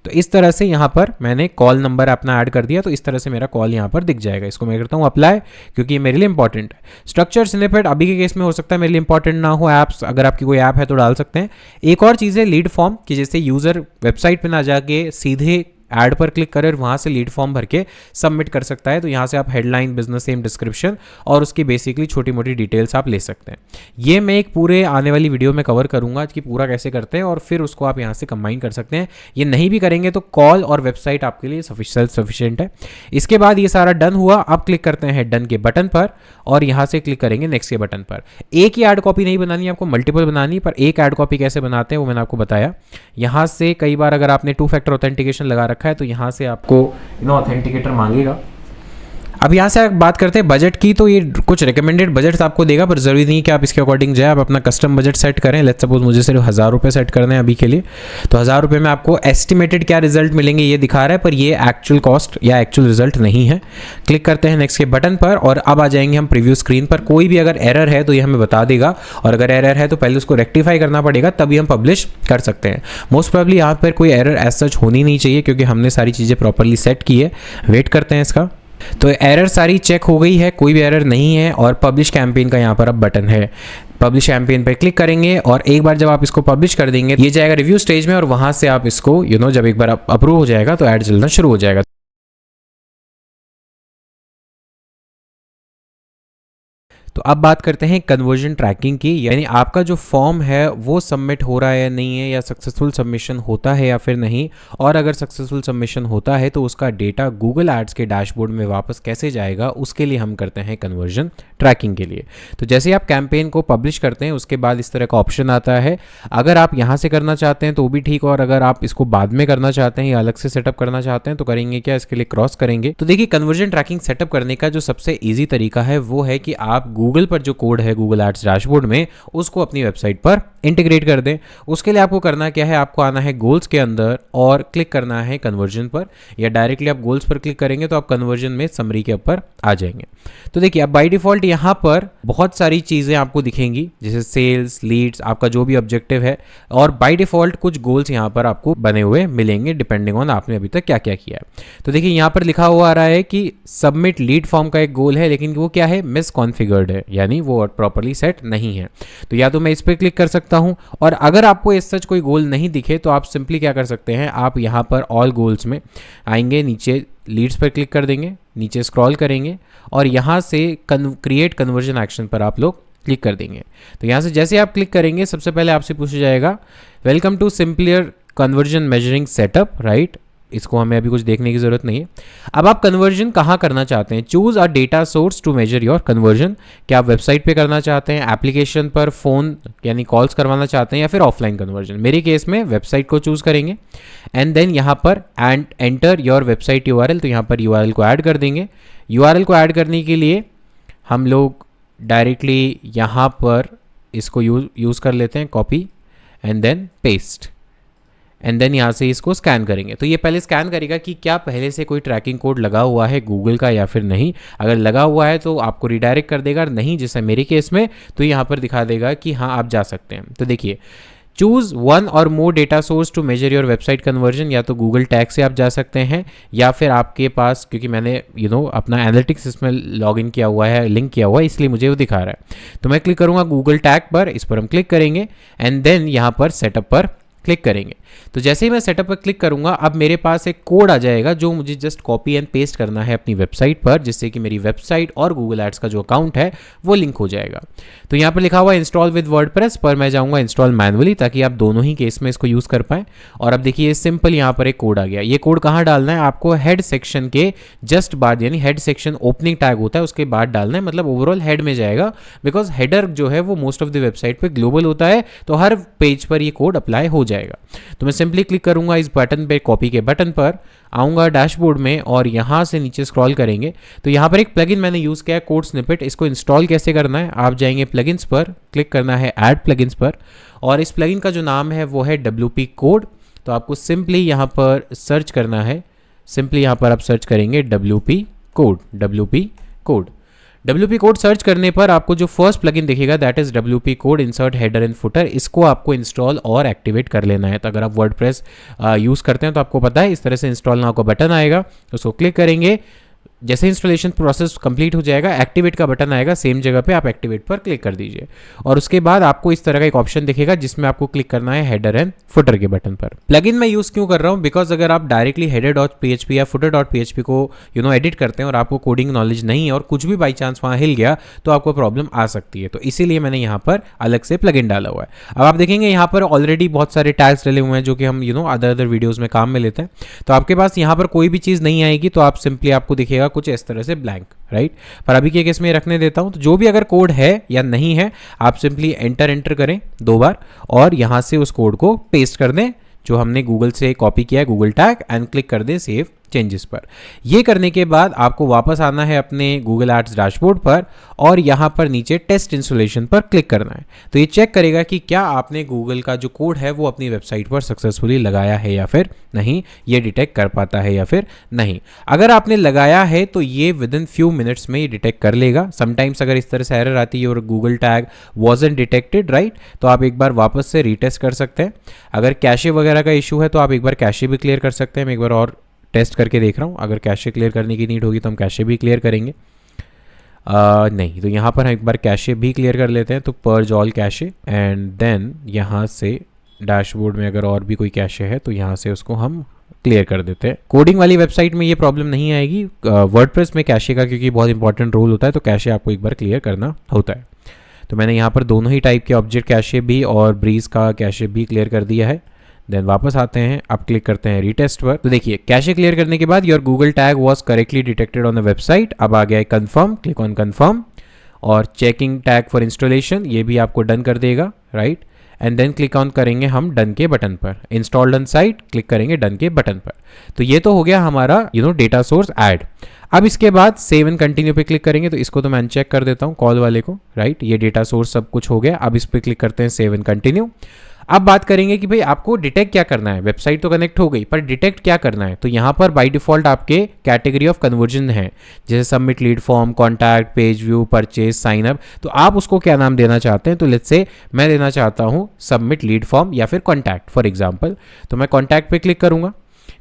तो इस तरह से यहाँ पर मैंने कॉल नंबर अपना ऐड कर दिया, तो इस तरह से मेरा कॉल यहाँ पर दिख जाएगा। इसको मैं करता हूँ अप्लाई, क्योंकि ये मेरे लिए इंपॉर्टेंट है। स्ट्रक्चर स्निपेट अभी के केस में हो सकता है मेरे लिए इंपॉर्टेंट ना हो, ऐप्स अगर आपकी कोई ऐप है तो डाल सकते हैं। एक और चीज़ है लीड फॉर्म, कि जैसे यूज़र वेबसाइट पर ना जाके सीधे ऐड पर क्लिक करें और वहाँ से लीड फॉर्म भर के सबमिट कर सकता है। तो यहाँ से आप हेडलाइन, बिजनेस नेम, डिस्क्रिप्शन और उसकी बेसिकली छोटी मोटी डिटेल्स आप ले सकते हैं। ये मैं एक पूरे आने वाली वीडियो में कवर करूँगा कि पूरा कैसे करते हैं, और फिर उसको आप यहाँ से कंबाइन कर सकते हैं। ये नहीं भी करेंगे तो कॉल और वेबसाइट आपके लिए सेल्फ सफिशिएंट है। इसके बाद ये सारा डन हुआ, आप क्लिक करते हैं डन के बटन पर और यहाँ से क्लिक करेंगे नेक्स्ट के बटन पर। एक ही ऐड कॉपी नहीं बनानी, आपको मल्टीपल बनानी, पर एक ऐड कॉपी कैसे बनाते हैं वो मैंने आपको बताया। यहाँ से कई बार अगर आपने 2 फैक्टर ऑथेंटिकेशन लगा रखा है तो यहाँ से आपको ऑथेंटिकेटर मांगेगा। अब यहाँ से बात करते हैं बजट की, तो ये कुछ रिकमेंडेड बजट्स आपको देगा, पर ज़रूरी नहीं कि आप इसके अकॉर्डिंग जाए, आप अपना कस्टम बजट सेट करें। लेट्स सपोज मुझे सिर्फ 1000 रुपये सेट करने हैं अभी के लिए, तो 1000 रुपये में आपको एस्टिमेटेड क्या रिजल्ट मिलेंगे ये दिखा रहा है, पर ये एक्चुअल कॉस्ट या एक्चुअल रिजल्ट नहीं है। क्लिक करते हैं नेक्स्ट के बटन पर और अब आ जाएंगे हम प्रीव्यू स्क्रीन पर। कोई भी अगर एरर है तो ये हमें बता देगा, और अगर एरर है तो पहले उसको रेक्टिफाई करना पड़ेगा, तभी हम पब्लिश कर सकते हैं। मोस्ट प्रोबेबली यहाँ पर कोई एरर एज सच होनी नहीं चाहिए, क्योंकि हमने सारी चीज़ें प्रॉपरली सेट की है। वेट करते हैं इसका। तो एरर सारी चेक हो गई है, कोई भी एरर नहीं है, और पब्लिश कैंपेन का यहाँ पर अब बटन है। पब्लिश कैंपेन पर क्लिक करेंगे और एक बार जब आप इसको पब्लिश कर देंगे ये जाएगा रिव्यू स्टेज में, और वहाँ से आप इसको जब एक बार अप्रूव हो जाएगा तो ऐड चलना शुरू हो जाएगा। तो अब बात करते हैं कन्वर्जन ट्रैकिंग की, यानी आपका जो फॉर्म है वो सबमिट हो रहा है या नहीं है, या सक्सेसफुल सबमिशन होता है या फिर नहीं, और अगर सक्सेसफुल सबमिशन होता है तो उसका डेटा गूगल एड्स के डैशबोर्ड में वापस कैसे जाएगा, उसके लिए हम करते हैं कन्वर्जन ट्रैकिंग के लिए। तो जैसे आप कैंपेन को पब्लिश करते हैं उसके बाद इस तरह का ऑप्शन आता है। अगर आप यहाँ से करना चाहते हैं तो वो भी ठीक, और अगर आप इसको बाद में करना चाहते हैं या अलग से सेटअप करना चाहते हैं तो करेंगे क्या, इसके लिए क्रॉस करेंगे। तो देखिए कन्वर्जन ट्रैकिंग सेटअप करने का जो सबसे ईजी तरीका है वो है कि आप गूगल पर जो कोड है गूगल एड्स डैशबोर्ड में उसको अपनी वेबसाइट पर इंटीग्रेट कर दें। उसके लिए आपको करना क्या है, आपको आना है गोल्स के अंदर और क्लिक करना है कन्वर्जन पर, या डायरेक्टली आप गोल्स पर क्लिक करेंगे तो आप कन्वर्जन में समरी के ऊपर आ जाएंगे। तो देखिए अब बाय डिफॉल्ट यहाँ पर बहुत सारी चीज़ें आपको दिखेंगी, जैसे सेल्स, लीड्स, आपका जो भी ऑब्जेक्टिव है, और बाय डिफॉल्ट कुछ गोल्स यहाँ पर आपको बने हुए मिलेंगे डिपेंडिंग ऑन आपने अभी तक क्या क्या किया है। तो देखिए यहाँ पर लिखा हुआ आ रहा है कि सबमिट लीड फॉर्म का एक गोल है, लेकिन वो क्या है, मिस कॉन्फ़िगर्ड है, यानी वो प्रॉपरली सेट नहीं है। तो या तो मैं इस पर क्लिक कर सकता हूं, और अगर आपको इस सच कोई गोल नहीं दिखे तो आप सिंपली क्या कर सकते हैं, आप यहां पर ऑल गोल्स में आएंगे, नीचे लीड्स पर क्लिक कर देंगे, नीचे स्क्रॉल करेंगे और यहां से क्रिएट कन्वर्जन एक्शन पर आप लोग क्लिक कर देंगे। तो यहां से जैसे आप क्लिक करेंगे सबसे पहले आपसे पूछा जाएगा welcome to simpler conversion measuring setup, right. इसको हमें अभी कुछ देखने की जरूरत नहीं है। अब आप कन्वर्जन कहाँ करना चाहते हैं, choose a data source to measure your conversion. क्या आप वेबसाइट पे करना चाहते हैं, एप्लीकेशन पर, फोन यानी कॉल्स करवाना चाहते हैं, या फिर ऑफलाइन कन्वर्जन। मेरे केस में वेबसाइट को चूज करेंगे एंड देन यहाँ पर and enter your website URL। तो यहाँ पर URL को ऐड कर देंगे। URL को ऐड करने के लिए हम लोग डायरेक्टली यहाँ पर इसको यूज़ कर लेते हैं, copy and then paste, and then यहाँ से इसको स्कैन करेंगे। तो ये पहले स्कैन करेगा कि क्या पहले से कोई ट्रैकिंग कोड लगा हुआ है गूगल का या फिर नहीं। अगर लगा हुआ है तो आपको रिडायरेक्ट कर देगा, नहीं जैसे मेरे केस में तो यहाँ पर दिखा देगा कि हाँ आप जा सकते हैं। तो देखिए चूज़ वन और more data source to measure your website conversion, या तो गूगल टैग से आप जा सकते हैं, या फिर आपके पास, क्योंकि मैंने अपना एनालिटिक्स इसमें लॉगिन किया हुआ है, लिंक किया हुआ है, इसलिए मुझे वो दिखा रहा है। तो मैं क्लिक करूँगा गूगल टैग पर, इस पर हम क्लिक करेंगे एंड देन यहाँ पर सेटअप पर क्लिक करेंगे। तो जैसे ही मैं सेटअप पर क्लिक करूंगा, अब मेरे पास एक कोड आ जाएगा जो मुझे जस्ट कॉपी एंड पेस्ट करना है अपनी वेबसाइट पर, जिससे कि मेरी वेबसाइट और गूगल एड्स का जो अकाउंट है वो लिंक हो जाएगा। तो यहाँ पर लिखा हुआ है इंस्टॉल विद वर्डप्रेस, पर मैं जाऊँगा इंस्टॉल मैनुअली, ताकि आप दोनों ही केस में इसको यूज़ कर पाएँ। और अब देखिए सिंपल यहाँ पर एक कोड आ गया। ये कोड कहाँ डालना है आपको? हेड सेक्शन के जस्ट बाद, यानी हेड सेक्शन ओपनिंग टैग होता है उसके बाद डालना है, मतलब ओवरऑल हेड में जाएगा, बिकॉज हेडर जो है वो मोस्ट ऑफ द वेबसाइट पे ग्लोबल होता है, तो हर पेज पर ये कोड अप्लाई हो जाएगा। तो मैं सिंपली क्लिक करूंगा इस बटन पे, कॉपी के बटन पर, आऊँगा डैशबोर्ड में और यहाँ से नीचे स्क्रॉल करेंगे तो यहाँ पर एक प्लगइन मैंने यूज़ किया है, कोड स्निपेट। इसको इंस्टॉल कैसे करना है? आप जाएंगे प्लगइन्स पर, क्लिक करना है ऐड प्लगइन्स पर, और इस प्लगइन का जो नाम है वो है WP कोड। तो आपको सिंपली यहाँ पर सर्च करना है, सिंपली यहाँ पर आप सर्च करेंगे WP code, WP code. WP code search करने पर आपको जो फर्स्ट प्लगइन दिखेगा that is WP code insert header and footer, इसको आपको इंस्टॉल और एक्टिवेट कर लेना है। तो अगर आप वर्डप्रेस यूज़ करते हैं तो आपको पता है इस तरह से इंस्टॉल नाउ का बटन आएगा, उसको क्लिक करेंगे। जैसे इंस्टॉलेशन प्रोसेस कंप्लीट हो जाएगा, एक्टिवेट का बटन आएगा, सेम जगह पे आप एक्टिवेट पर क्लिक कर दीजिए और उसके बाद आपको इस तरह का एक ऑप्शन दिखेगा जिसमें आपको क्लिक करना है हेडर एंड फुटर के बटन पर। प्लगइन मैं यूज़ क्यों कर रहा हूँ? बिकॉज अगर आप डायरेक्टली header.php या footer.php को एडिट करते हैं और आपको कोडिंग नॉलेज नहीं है और कुछ भी बाई चांस वहाँ हिल गया तो आपको प्रॉब्लम आ सकती है। तो इसीलिए मैंने यहाँ पर अलग से प्लगइन डाला हुआ है। अब आप देखेंगे यहाँ पर ऑलरेडी बहुत सारे टैग्स डले हुए हैं जो कि हम अदर वीडियोज़ में काम में लेते हैं। तो आपके पास यहाँ पर कोई भी चीज़ नहीं आएगी, तो आप सिंपली आपको दिखेगा कुछ इस तरह से ब्लैंक, राइट। पर अभी के केस में रखने देता हूं। तो जो भी अगर कोड है या नहीं है, आप सिंपली एंटर करें 2 बार और यहां से उस कोड को पेस्ट कर दें जो हमने गूगल से कॉपी किया है, गूगल टैग, एंड क्लिक कर दें सेव चेंजेस पर। ये करने के बाद आपको वापस आना है अपने गूगल एड्स डैशबोर्ड पर और यहाँ पर नीचे टेस्ट इंस्टॉलेशन पर क्लिक करना है। तो ये चेक करेगा कि क्या आपने गूगल का जो कोड है वो अपनी वेबसाइट पर सक्सेसफुली लगाया है या फिर नहीं, ये डिटेक्ट कर पाता है या फिर नहीं। अगर आपने लगाया है तो ये विद इन फ्यू मिनट्स में ये डिटेक्ट कर लेगा। समटाइम्स अगर इस तरह से एरर आती है और Google tag wasn't detected, right, तो आप एक बार वापस से रीटेस्ट कर सकते हैं। अगर कैशे वगैरह का इशू है तो आप एक बार कैशे भी क्लियर कर सकते हैं। मैं एक बार और टेस्ट करके देख रहा हूँ, अगर कैशे क्लियर करने की नीड होगी तो हम कैशे भी क्लियर करेंगे। नहीं, तो यहाँ पर हम एक बार कैशे भी क्लियर कर लेते हैं। तो purge all cache and then यहाँ से डैशबोर्ड में अगर और भी कोई कैशे है तो यहाँ से उसको हम क्लियर कर देते हैं। कोडिंग वाली वेबसाइट में ये प्रॉब्लम नहीं आएगी, वर्डप्रेस में कैशे का क्योंकि बहुत इंपॉर्टेंट रोल होता है तो कैशे आपको एक बार क्लियर करना होता है। तो मैंने यहाँ पर दोनों ही टाइप के ऑब्जेक्ट कैशे भी और ब्रीज का कैशे भी क्लियर कर दिया है। देन वापस आते हैं, अब क्लिक करते हैं रीटेस्ट पर। तो देखिए कैशे क्लियर करने के बाद your Google tag was correctly detected on the website. अब आ गया है कंफर्म, क्लिक ऑन कंफर्म और चेकिंग टैग फॉर इंस्टॉलेशन, ये भी आपको डन कर देगा, right. And then click on करेंगे हम डन के बटन पर, इंस्टॉल्ड ऑन साइट, क्लिक करेंगे डन के बटन पर। तो ये तो हो गया हमारा डेटा सोर्स ऐड। अब इसके बाद सेव एंड कंटिन्यू पे क्लिक करेंगे, तो इसको तो मैं अनचेक कर देता हूँ कॉल वाले को, राइट। ये डेटा सोर्स सब कुछ हो गया। अब इस पर क्लिक करते हैं सेव एंड कंटिन्यू। अब बात करेंगे कि भाई आपको डिटेक्ट क्या करना है। वेबसाइट तो कनेक्ट हो गई पर डिटेक्ट क्या करना है। तो यहाँ पर बाय डिफॉल्ट आपके कैटेगरी ऑफ कन्वर्जन है, जैसे submit lead form, contact, page view, purchase, sign up. तो आप उसको क्या नाम देना चाहते हैं? तो लेट्स से मैं देना चाहता हूँ सबमिट लीड फॉर्म या फिर कॉन्टैक्ट फॉर एग्जाम्पल। तो मैं कॉन्टैक्ट पे क्लिक करूँगा,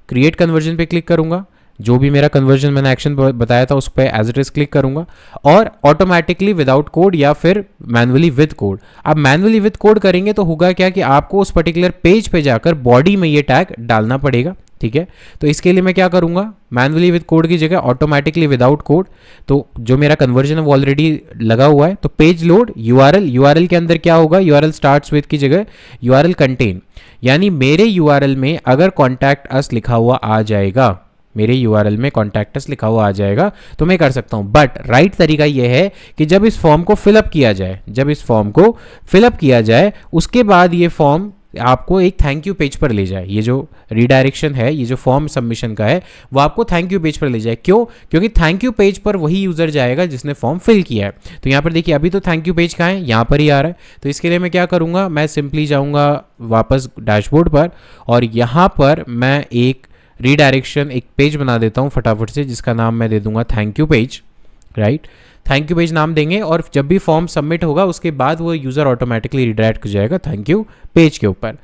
क्रिएट कन्वर्जन पे क्लिक करूँगा, जो भी मेरा कन्वर्जन मैंने एक्शन बताया था उस पर एज इट इज क्लिक करूंगा और ऑटोमेटिकली विदाउट कोड या फिर मैनुअली विद कोड। अब मैनुअली विद कोड करेंगे तो होगा क्या कि आपको उस पर्टिकुलर पेज पे जाकर बॉडी में ये टैग डालना पड़ेगा, ठीक है। तो इसके लिए मैं क्या करूंगा, मैनुअली विद कोड की जगह ऑटोमेटिकली विदाउट कोड। तो जो मेरा कन्वर्जन है वो ऑलरेडी लगा हुआ है। तो पेज लोड यूआरएल के अंदर क्या होगा, यूआरएल स्टार्ट्स विद की जगह यूआरएल कंटेन, यानी मेरे यूआरएल में अगर कॉन्टैक्ट अस लिखा हुआ आ जाएगा, मेरे यूआरएल में कॉन्टैक्ट अस लिखा हुआ आ जाएगा तो मैं कर सकता हूं। बट राइट तरीका यह है कि जब इस फॉर्म को फिलअप किया जाए, उसके बाद ये फॉर्म आपको एक थैंक यू पेज पर ले जाए। ये जो रीडायरेक्शन है, ये जो फॉर्म सबमिशन का है, वो आपको थैंक यू पेज पर ले जाए। क्यों? क्योंकि थैंक यू पेज पर वही यूजर जाएगा जिसने फॉर्म फिल किया है। तो यहाँ पर देखिए अभी तो थैंक यू पेज कहाँ है, यहाँ पर ही आ रहा है। तो इसके लिए मैं क्या करूँगा, मैं सिंपली जाऊँगा वापस डैशबोर्ड पर और यहाँ पर मैं एक रीडायरेक्शन, एक पेज बना देता हूँ फटाफट से, जिसका नाम मैं दे दूंगा thank you page, right. Thank you page नाम देंगे और जब भी फॉर्म सबमिट होगा उसके बाद वो यूज़र ऑटोमेटिकली रिडायरेक्ट हो जाएगा थैंक यू पेज के ऊपर।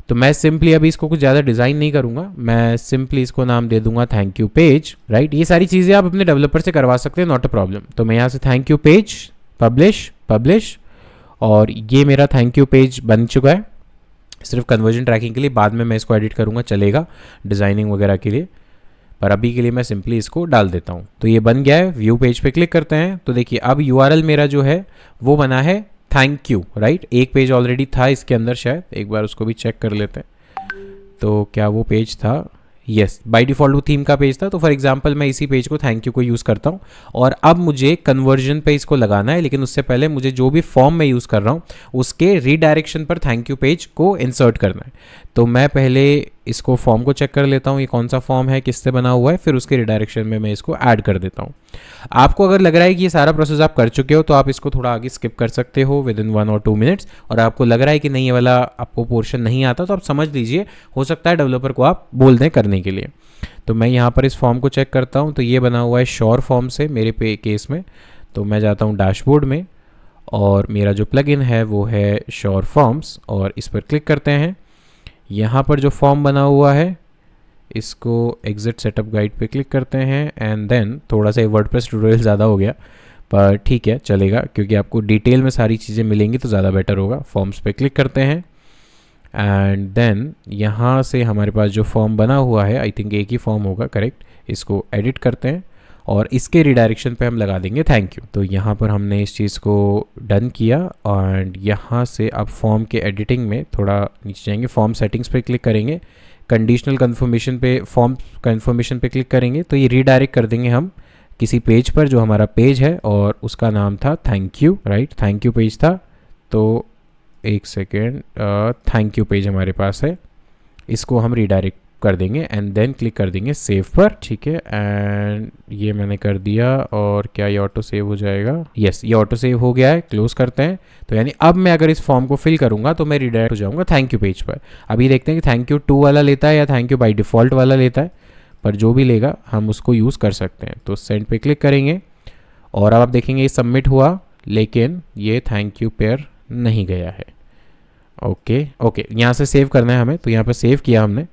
तो मैं सिंपली अभी इसको कुछ ज़्यादा डिज़ाइन नहीं करूँगा, मैं सिंपली इसको नाम दे दूंगा थैंक यू पेज, राइट। ये सारी चीज़ें आप अपने डेवलपर से करवा सकते हैं, नॉट अ प्रॉब्लम। तो मैं यहाँ से थैंक यू पेज पब्लिश और ये मेरा थैंक यू पेज बन चुका है। सिर्फ कन्वर्जन ट्रैकिंग के लिए, बाद में मैं इसको एडिट करूँगा, चलेगा डिज़ाइनिंग वगैरह के लिए, पर अभी के लिए मैं सिंपली इसको डाल देता हूँ। तो ये बन गया है। व्यू पेज पे क्लिक करते हैं तो देखिए अब यूआरएल मेरा जो है वो बना है थैंक यू, राइट। एक पेज ऑलरेडी था इसके अंदर, शायद एक बार उसको भी चेक कर लेते हैं। तो क्या वो पेज था? यस, बाय डिफ़ॉल्ट वो थीम का पेज था। तो फॉर एग्जांपल मैं इसी पेज को थैंक यू को यूज़ करता हूँ और अब मुझे कन्वर्जन पे इसको लगाना है, लेकिन उससे पहले मुझे जो भी फॉर्म मैं यूज़ कर रहा हूँ उसके रीडायरेक्शन पर थैंक यू पेज को इंसर्ट करना है। तो मैं पहले इसको फॉर्म को चेक कर लेता हूँ, ये कौन सा फॉर्म है, किससे बना हुआ है, फिर उसके रिडायरेक्शन में मैं इसको ऐड कर देता हूँ। आपको अगर लग रहा है कि ये सारा प्रोसेस आप कर चुके हो तो आप इसको थोड़ा आगे स्किप कर सकते हो विद इन 1 और 2 मिनट्स, और आपको लग रहा है कि नहीं ये वाला आपको पोर्शन नहीं आता तो आप समझ लीजिए, हो सकता है डेवलपर को आप बोल दें करने के लिए। तो मैं यहाँ पर इस फॉर्म को चेक करता हूँ, तो ये बना हुआ है श्योर फॉर्म से मेरे केस में। तो मैं जाता हूँ डैशबोर्ड में और मेरा जो प्लगइन है वो है श्योर फॉर्म्स, और इस पर क्लिक करते हैं। यहाँ पर जो फॉर्म बना हुआ है इसको एग्जिट सेटअप गाइड पे क्लिक करते हैं एंड देन थोड़ा सा वर्डप्रेस ट्यूटोरियल ज़्यादा हो गया, पर ठीक है चलेगा, क्योंकि आपको डिटेल में सारी चीज़ें मिलेंगी तो ज़्यादा बेटर होगा। फॉर्म्स पे क्लिक करते हैं एंड देन यहाँ से हमारे पास जो फॉर्म बना हुआ है, आई थिंक एक ही फॉर्म होगा, करेक्ट, इसको एडिट करते हैं और इसके रिडायरेक्शन पे हम लगा देंगे थैंक यू। तो यहाँ पर हमने इस चीज़ को डन किया एंड यहाँ से अब फॉर्म के एडिटिंग में थोड़ा नीचे जाएंगे, फॉर्म सेटिंग्स पे क्लिक करेंगे, कंडीशनल कन्फर्मेशन पे, फॉर्म कन्फर्मेशन पे क्लिक करेंगे तो ये रीडायरेक्ट कर देंगे हम किसी पेज पर जो हमारा पेज है और उसका नाम था thank you, right, thank you page था। तो एक सेकेंड, थैंक यू पेज हमारे पास है, इसको हम रीडायरेक्ट कर देंगे एंड देन क्लिक कर देंगे सेव पर, ठीक है। एंड ये मैंने कर दिया और क्या ये ऑटो सेव हो जाएगा? यस, ये ऑटो सेव हो गया है। क्लोज करते हैं। तो यानी अब मैं अगर इस फॉर्म को फिल करूंगा तो मैं रिडायरेक्ट हो जाऊंगा थैंक यू पेज पर। अभी देखते हैं कि थैंक यू 2 वाला लेता है या थैंक यू बाई डिफ़ॉल्ट वाला लेता है, पर जो भी लेगा हम उसको यूज़ कर सकते हैं। तो सेंड पे क्लिक करेंगे और अब आप देखेंगे ये सबमिट हुआ, लेकिन ये थैंक यू पेयर नहीं गया है। ओके, यहाँ से सेव करना है हमें, तो यहाँ पर सेव किया हमने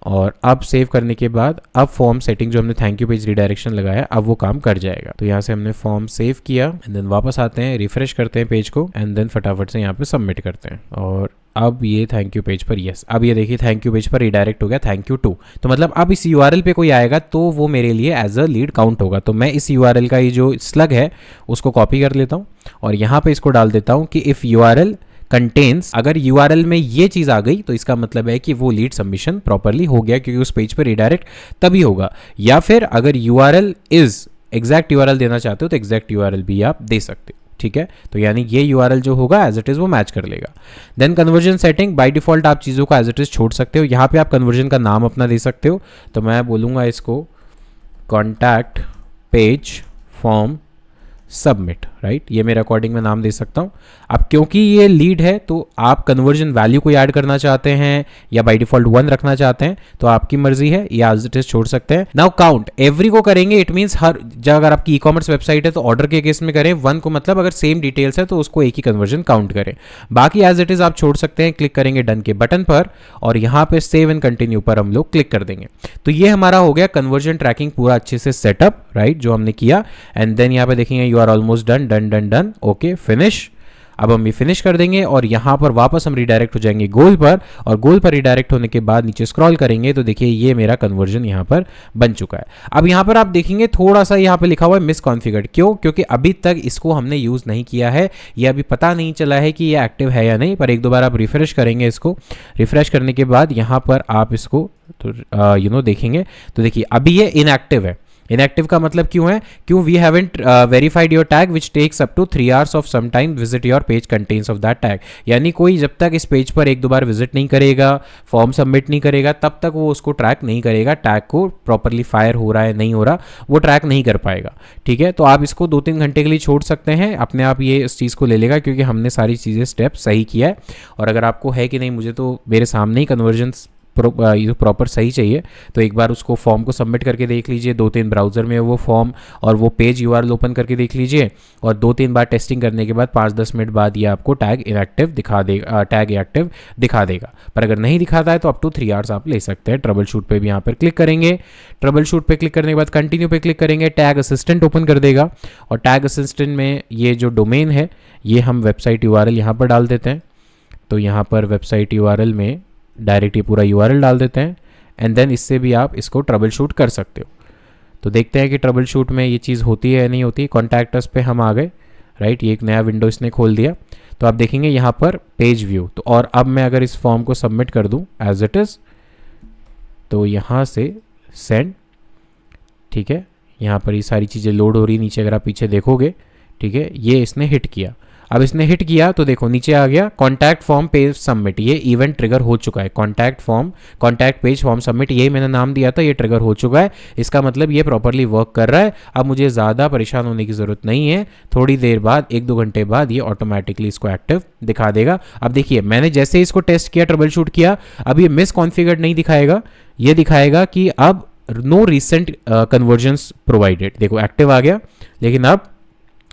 और अब सेव करने के बाद अब फॉर्म सेटिंग जो हमने थैंक यू पेज रिडायरेक्शन लगाया अब वो काम कर जाएगा। तो यहाँ से हमने फॉर्म सेव किया एंड देन वापस आते हैं, रिफ्रेश करते हैं पेज को एंड देन फटाफट से यहाँ पे सबमिट करते हैं और अब ये थैंक यू पेज पर, यस, अब ये देखिए थैंक यू पेज पर रिडायरेक्ट हो गया थैंक यू 2। तो मतलब अब इस यूआरएल पे कोई आएगा तो वो मेरे लिए एज अ लीड काउंट होगा। तो मैं इस यूआरएल का ये जो स्लग है उसको कॉपी कर लेता हूँ और यहाँ पे इसको डाल देता हूँ कि इफ़ यूआरएल कंटेन्स, अगर यूआरएल में ये चीज़ आ गई तो इसका मतलब है कि वो लीड सबमिशन प्रॉपरली हो गया, क्योंकि उस पेज पर रिडायरेक्ट तभी होगा। या फिर अगर यूआरएल इज एग्जैक्ट यूआरएल देना चाहते हो तो एग्जैक्ट यूआरएल भी आप दे सकते हो, ठीक है। तो यानी ये यूआरएल जो होगा एज इट इज़ वो मैच कर लेगा। Then conversion setting, by default आप चीज़ों को एज इट इज़ छोड़ सकते हो। यहाँ पे आप कन्वर्जन का नाम अपना दे सकते हो, तो मैं बोलूँगा इसको contact page form submit, right, ये मेरे अकॉर्डिंग मैं नाम दे सकता हूँ। अब क्योंकि ये लीड है तो आप कन्वर्जन वैल्यू को ऐड करना चाहते हैं या बाय डिफॉल्ट 1 रखना चाहते हैं तो आपकी मर्जी है, या एज इट इज छोड़ सकते हैं। नाउ काउंट एवरी को करेंगे, इट मीन्स हर जगह अगर आपकी ई कॉमर्स वेबसाइट है तो ऑर्डर के केस में करें 1 को, मतलब अगर सेम डिटेल्स है तो उसको एक ही कन्वर्जन काउंट करें। बाकी एज इट इज आप छोड़ सकते हैं। क्लिक करेंगे डन के बटन पर और यहाँ पे सेव एंड कंटिन्यू पर हम लोग क्लिक कर देंगे। तो ये हमारा हो गया कन्वर्जन ट्रैकिंग पूरा अच्छे से सेटअप, राइट, जो हमने किया। एंड देन यहाँ पे देखेंगे you are almost done, done done done, okay, finish. अब हम ये फिनिश कर देंगे और यहाँ पर वापस हम रिडायरेक्ट हो जाएंगे गोल पर, और गोल पर रिडायरेक्ट होने के बाद नीचे स्क्रॉल करेंगे तो देखिए ये मेरा कन्वर्जन यहाँ पर बन चुका है। अब यहाँ पर आप देखेंगे थोड़ा सा यहाँ पे लिखा हुआ है मिसकॉन्फिगर्ड, क्यों? क्योंकि अभी तक इसको हमने यूज़ नहीं किया है, ये अभी पता नहीं चला है कि ये एक्टिव है या नहीं। पर एक दो बार आप रिफ्रेश करेंगे, इसको रिफ्रेश करने के बाद यहाँ पर आप इसको तो देखेंगे तो देखिए अभी ये इनएक्टिव है। इनएक्टिव का मतलब क्यों है? क्यों? We haven't verified your tag which takes up to 3 hours of some time visit your page contents of that tag. यानी कोई जब तक इस पेज पर एक दो बार विजिट नहीं करेगा, फॉर्म सबमिट नहीं करेगा, तब तक वो उसको ट्रैक नहीं करेगा, टैग को प्रॉपरली फायर हो रहा है नहीं हो रहा, वो ट्रैक नहीं कर पाएगा, ठीक है। तो आप इसको 2-3 घंटे के लिए छोड़ सकते हैं, अपने आप ये इस चीज़ को ले लेगा, क्योंकि हमने सारी चीज़ें स्टेप सही किया है। और अगर आपको है कि नहीं मुझे तो मेरे सामने ही कन्वर्जन प्रॉपर सही चाहिए, तो एक बार उसको फॉर्म को सबमिट करके देख लीजिए, 2-3 ब्राउज़र में वो फॉर्म और वो पेज यूआरएल ओपन करके देख लीजिए, और 2-3 बार टेस्टिंग करने के बाद 5-10 मिनट बाद ये आपको टैग इनएक्टिव दिखा देगा, टैग एक्टिव दिखा देगा। पर अगर नहीं दिखाता है तो अप टू 3 hours आप ले सकते हैं। ट्रबल शूट पे भी यहाँ पर क्लिक करेंगे, ट्रबल शूट पे क्लिक करने के बाद कंटिन्यू पे क्लिक करेंगे, टैग असिस्टेंट ओपन कर देगा, और टैग असिस्टेंट में ये जो डोमेन है ये हम वेबसाइट यूआरएल यहाँ पर डाल देते हैं, तो यहाँ पर वेबसाइट URL में डायरेक्ट ये पूरा URL डाल देते हैं एंड देन इससे भी आप इसको ट्रबल शूट कर सकते हो। तो देखते हैं कि ट्रबल शूट में ये चीज़ होती है या नहीं होती। कॉन्टैक्ट अस पे हम आ गए, राइट, ये एक नया विंडो इसने खोल दिया। तो आप देखेंगे यहाँ पर पेज व्यू, तो और अब मैं अगर इस फॉर्म को सबमिट कर दूँ एज इट इज़, तो यहाँ से सेंड, ठीक है, यहाँ पर ये सारी चीज़ें लोड हो रही नीचे, अगर आप पीछे देखोगे, ठीक है, ये इसने हिट किया। अब इसने हिट किया तो देखो नीचे आ गया कॉन्टैक्ट फॉर्म पेज सबमिट, ये इवेंट ट्रिगर हो चुका है। कॉन्टैक्ट पेज फॉर्म सबमिट, यही मैंने नाम दिया था, ये ट्रिगर हो चुका है। इसका मतलब ये प्रॉपरली वर्क कर रहा है। अब मुझे ज़्यादा परेशान होने की ज़रूरत नहीं है, थोड़ी देर बाद 1-2 घंटे बाद ये ऑटोमेटिकली इसको एक्टिव दिखा देगा। अब देखिए मैंने जैसे ही इसको टेस्ट किया, ट्रबल शूट किया, अब ये मिस कॉन्फ़िगर्ड नहीं दिखाएगा, ये दिखाएगा कि अब नो रिसेंट कन्वर्जन्स प्रोवाइडेड। देखो एक्टिव आ गया, लेकिन अब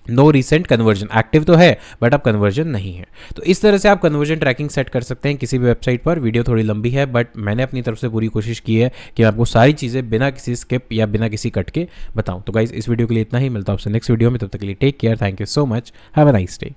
नो रिसेंट कन्वर्जन, एक्टिव तो है बट अब कन्वर्जन नहीं है। तो इस तरह से आप कन्वर्जन ट्रैकिंग सेट कर सकते हैं किसी भी वेबसाइट पर। वीडियो थोड़ी लंबी है बट मैंने अपनी तरफ से पूरी कोशिश की है कि मैं आपको सारी चीज़ें बिना किसी स्किप या बिना किसी कट के बताऊं। तो गाइज इस वीडियो के लिए इतना ही, मिलता हूं आपसे नेक्स्ट वीडियो में, तब तक के लिए take care, thank you so much, have a nice day.